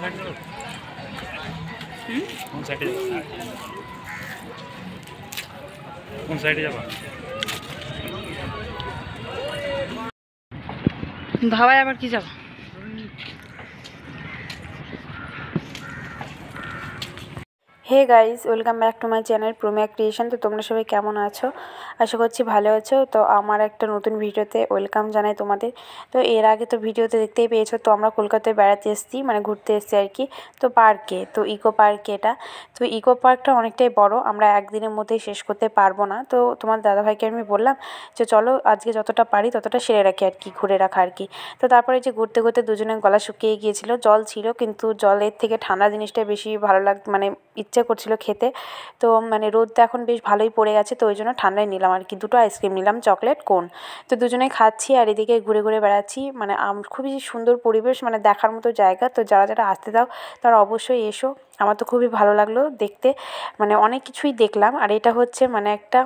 কোন সাইডে যাবা? ধাবায় আবার কি যাবো? Hey guys, welcome back to my channel Promiya creation. তো তোমরা সবাই কেমন আছো? আশা করছি ভালো আছো। তো আমার একটা নতুন ভিডিওতে ওয়েলকাম জানাই তোমাদের। তো এর আগে তো ভিডিওতে দেখতেই পেয়েছো, তো আমরা কলকাতায় বেড়াতে এসেছি, মানে ঘুরতে এসেছি আর কি। তো পার্কে, তো ইকো পার্কে এটা। তো ইকো পার্কটা অনেকটাই বড়, আমরা একদিনের মধ্যেই শেষ করতে পারবো না। তো তোমার দাদাভাইকে আমি বললাম যে চলো আজকে যতটা পারি ততটা সেরে রাখি আর কি, ঘুরে রাখা আর কি। তো তারপরে যে ঘুরতে ঘুরতে দুজনের গলা শুকিয়ে গিয়েছিলো, জল ছিল কিন্তু জলের থেকে ঠান্ডা জিনিসটা বেশি ভালো মানে ইচ্ছে করছিল খেতে। তো মানে রোদটা এখন বেশ ভালোই পড়ে গেছে, তো ওই জন্য ঠান্ডায় নিলাম আর কি, দুটো আইসক্রিম নিলাম, চকলেট কোন। তো দুজনেই খাচ্ছি আর এদিকে ঘুরে ঘুরে বেড়াচ্ছি। মানে খুবই সুন্দর পরিবেশ, মানে দেখার মতো জায়গা। তো যারা যারা আসতে দাও তারা অবশ্যই এসো। আমার তো খুবই ভালো লাগলো দেখতে, মানে অনেক কিছুই দেখলাম। আর এটা হচ্ছে মানে একটা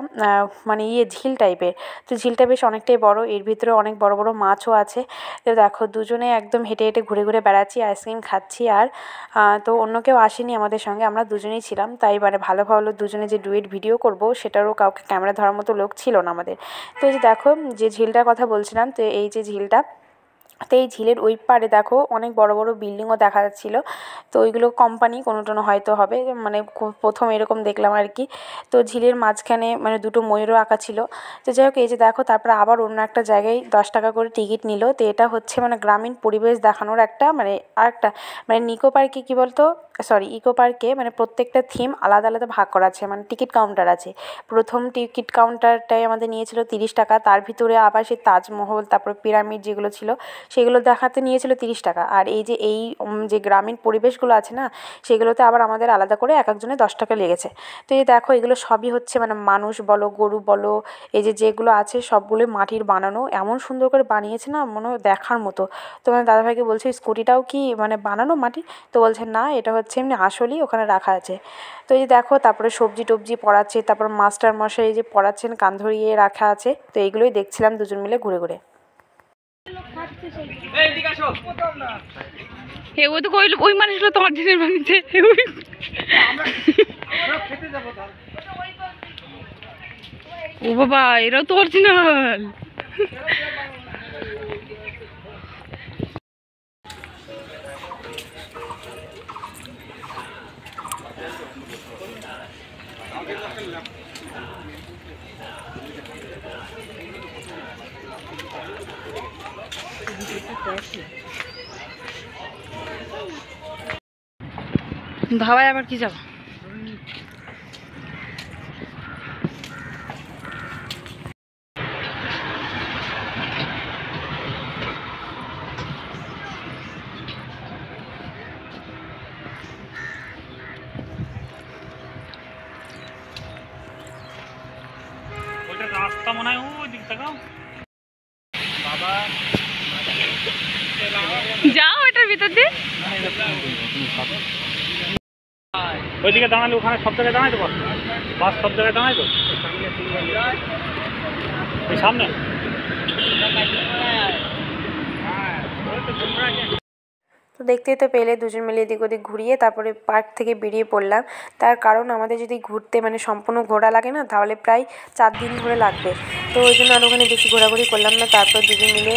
মানে ঝিল টাইপের। তো ঝিলটা বেশ অনেকটাই বড়, এর ভিতরে অনেক বড় বড় মাছও আছে। তো দেখো দুজনে একদম হেঁটে হেঁটে ঘুরে ঘুরে বেড়াচ্ছি, আইসক্রিম খাচ্ছি। আর তো অন্য কেউ আসেনি আমাদের সঙ্গে, আমরা দুজনেই ছিলাম। তাই মানে ভালো ভালো দুজনে যে ডুয়েট ভিডিও করব সেটারও কাউকে ক্যামেরা ধরার মতো লোক ছিল না আমাদের। তো এই যে দেখো যে ঝিলটার কথা বলছিলাম, তো এই যে ঝিলটা, তো এই ঝিলের ওই পাড়ে দেখো অনেক বড় বড় বিল্ডিংও দেখা যাচ্ছিলো। তো ওইগুলো কোম্পানি কোনো টোনো হয়তো হবে, মানে প্রথম এরকম দেখলাম আর কি। তো ঝিলের মাঝখানে মানে দুটো ময়ূরও আঁকা ছিল। তো যাই হোক, এই যে দেখো তারপরে আবার অন্য একটা জায়গায় 10 টাকা করে টিকিট নিল। তো এটা হচ্ছে মানে গ্রামীণ পরিবেশ দেখানোর একটা মানে আরেকটা মানে নিকো পার্কে কী বলতো, সরি ইকো পার্কে মানে প্রত্যেকটা থিম আলাদা আলাদা ভাগ করা আছে, মানে টিকিট কাউন্টার আছে। প্রথম টিকিট কাউন্টারটাই আমাদের নিয়েছিল 30 টাকা, তার ভিতরে আবার সেই তাজমহল, তারপর পিরামিড যেগুলো ছিল সেগুলো দেখাতে নিয়েছিল 30 টাকা। আর এই যে যে গ্রামীণ পরিবেশগুলো আছে না, সেগুলোতে আবার আমাদের আলাদা করে এক একজনের 10 টাকা লেগেছে। তো এই দেখো এগুলো সবই হচ্ছে মানে মানুষ বলো, গরু বলো, এই যে যেগুলো আছে সবগুলোই মাটির বানানো, এমন সুন্দর করে বানিয়েছে না, মনে হয় দেখার মতো। তো মানে দাদাভাইকে বলছি স্কুটিটাও কি মানে বানানো মাটি? তো বলছে না, এটা হচ্ছে এমনি আসলেই ওখানে রাখা আছে। তো এই যে দেখো তারপরে সবজি টবজি পড়াচ্ছে, তারপর মাস্টার মশাই যে পড়াচ্ছেন কান ধরিয়ে রাখা আছে। তো এইগুলোই দেখছিলাম দুজন মিলে ঘুরে ঘুরে। ও তো কইল ওই মানুষগুলো তোমার দিনের বানিয়েছে। ও বাবা, এরাও তো অরিজিনাল। ধাবায় আবার কি যাবো? ওইটা রাস্তা মনে হয় ওই দিক থেকে বাবা যাও এটার ভিতর দিয়ে। ওইদিকে দাঁড়ালে ওখানে সব জায়গায় দাঁড়াই তো, বাস সব জায়গায় দাঁড়াই তো এই সামনে। তো দেখতেই তো পেলে দুজন মিলে এদিক ওদিক ঘুরিয়ে তারপরে পার্ক থেকে বেরিয়ে পড়লাম। তার কারণ আমাদের যদি ঘুরতে মানে সম্পূর্ণ ঘোরা লাগে না, তাহলে প্রায় 4 দিন ধরে লাগবে। তো ওই জন্য আর ওখানে বেশি ঘোরাঘুরি করলাম না। তারপর দুজন মিলে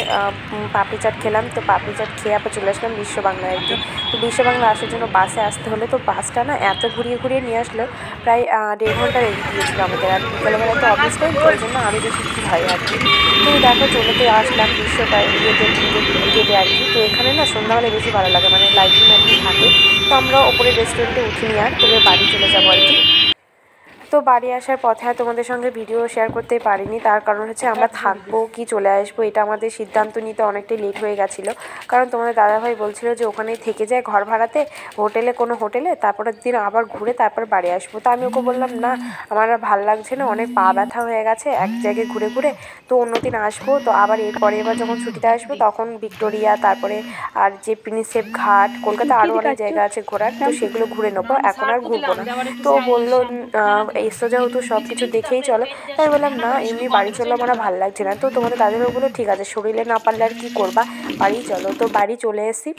পাপড়ি চাট খেলাম। তো পাপড়ি চাট খেয়ে আবার চলে আসলাম বিশ্ব বাংলায় আর কি। তো বিশ্ব বাংলা আসার জন্য বাসে আসতে হলে, তো বাসটা না এত ঘুরিয়ে ঘুরিয়ে নিয়ে আসলো, প্রায় 1.5 ঘন্টা লেগে গিয়েছিলো আমাদের। আর বিকেলবেলা তো অফিস টাইম, ওই জন্য আরও বেশি ভিড় হয় আর কি। তো দেখো চলেতে আসলাম বিশ্ব গেটে আর কি। তো এখানে না সন্ধ্যাবেলায় বেশি ভালো লাগে, মানে লাইটিং মাইটিং থাকে। তো আমরা ওপরে রেস্টুরেন্টে উঠিনি আর, তবে বাড়ি চলে যাবো আর কি। তো বাড়ি আসার পথে আর তোমাদের সঙ্গে ভিডিও শেয়ার করতে পারিনি, তার কারণ হচ্ছে আমরা থাকবো কি চলে আসবো এটা আমাদের সিদ্ধান্ত নিতে অনেকটাই লেট হয়ে গেছিলো। কারণ তোমাদের দাদাভাই বলছিল যে ওখানেই থেকে যায় ঘর ভাড়াতে, কোনো হোটেলে, তারপরের দিন আবার ঘুরে তারপর বাড়ি আসবো। তো আমি ওকে বললাম না, আমার আর ভালো লাগছে না, অনেক পা ব্যথা হয়ে গেছে এক জায়গায় ঘুরে ঘুরে। তো অন্যদিন আসবো। তো আবার এবার যখন ছুটিতে আসবো তখন ভিক্টোরিয়া, তারপরে আর যে প্রিন্সেপ ঘাট, কলকাতা আরও অনেক জায়গা আছে ঘোরার, তো সেগুলো ঘুরে নেবো, এখন আর ঘুরবো না। তো ও বললো এসো যেহেতু সব কিছু দেখেই চলো। তাই বললাম না, এমনি বাড়ি চলো, আমার ভালো লাগছে না। তো তোমাদের দাদাভাই বললো ঠিক আছে, শরীরে না পারলে আর কী করবা, বাড়ি চলো। তো বাড়ি চলে এসেছি।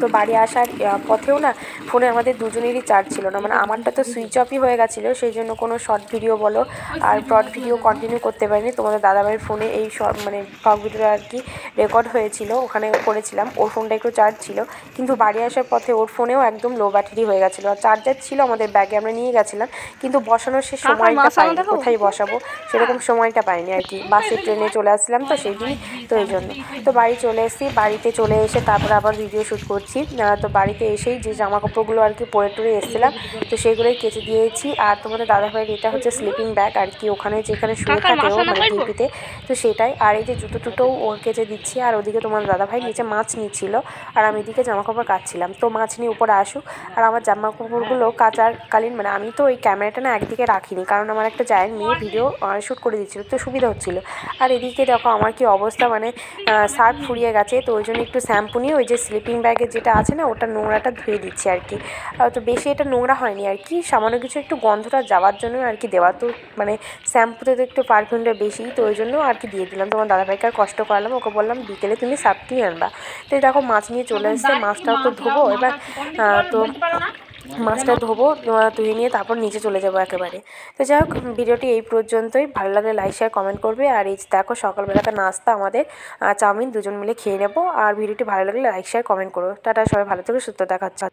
তো বাড়ি আসার পথেও না ফোনে আমাদের দুজনেরই চার্জ ছিল না, মানে আমারটা তো সুইচ অফই হয়ে গেছিলো, সেই জন্য কোনো শর্ট ভিডিও বলো আর ব্রড ভিডিও কন্টিনিউ করতে পারিনি। তোমাদের দাদাভাইয়ের ফোনে এই মানে ব্লগ ভিডিওটা আর কি রেকর্ড হয়েছিল, ওখানে করেছিলাম। ওর ফোনটা একটু চার্জ ছিল, কিন্তু বাড়ি আসার পথে ওর ফোনেও একদম লো ব্যাটারি হয়ে গেছিলো। আর চার্জার ছিল আমাদের ব্যাগে, আমরা নিয়ে গেছিলাম, কিন্তু বসানোর সে সময়টা পাইনি, কোথায় বসাবো সেরকম সময়টা পাইনি আর কি। বাসে ট্রেনে চলে আসছিলাম তো সেই দিনই, তো এই জন্য। তো বাড়ি চলে এসেছি, বাড়িতে চলে এসে তারপরে আবার ভিডিও শ্যুট করছি। তো বাড়িতে এসেই যে জামা কাপড়গুলো আর কি পরে টরে এসেছিলাম, তো সেইগুলোই কেচে দিয়েছি। আর তোমাদের দাদাভাইয়ের এটা হচ্ছে স্লিপিং ব্যাগ আর কি, ওখানে যেখানে শুয়ে থাকে ও মানে ডিপিতে, তো সেটাই। আর এই যে জুতো টুটোও ওর কেচে দিচ্ছি। আর ওদিকে তোমার দাদাভাই নিচে মাছ নিচ্ছিল, আর আমি এদিকে জামা কাপড় কাচছিলাম। তো মাছ নিয়ে উপরে আসুক, আর আমার জামা কাপড়গুলো কাচারকালীন মানে আমি তো ওই ক্যামেরাটা না একদিকে রাখিনি, কারণ আমার একটা জায়েন্ট মেয়ে ভিডিও শ্যুট করে দিচ্ছিলো, তো সুবিধা হচ্ছিলো। আর এদিকে দেখো আমার কি অবস্থা, মানে শার্ট ফুরিয়ে গেছে, তো ওই জন্য একটু শ্যাম্পু নিয়ে ওই যে স্লিপিং ব্যাগে যেটা আছে না ওটা নোংরাটা ধুয়ে দিচ্ছি আর কি। তো বেশি এটা নোংরা হয়নি আর কি, সামান্য কিছু একটু গন্ধটা যাওয়ার জন্য আর কি দেওয়া। তো মানে শ্যাম্পুতে তো একটু পারফিউমটা বেশি, তো ওই জন্য আর কি দিয়ে দিলাম। তোমার দাদাভাইকে আর কষ্ট করালাম, ওকে বললাম বিকেলে তুমি সার্ফ কিনে আনবা। তো এই দেখো মাছ নিয়ে চলে এসেছে, মাছটাও তো ধোবো এবার। তো মাছটা ধোবো, ধুয়ে নিয়ে তারপর নিচে চলে যাবো একেবারে। তো যাই হোক, ভিডিওটি এই পর্যন্তই। ভালো লাগলে লাইক শেয়ার কমেন্ট করবে। আর এই দেখো সকালবেলাকার নাস্তা আমাদের চাউমিন, দুজন মিলে খেয়ে নেবো। আর ভিডিওটি ভালো লাগলে লাইক শেয়ার কমেন্ট করো। টাটা, সবাই ভালো থেকো, সুস্থ, দেখা হচ্ছে।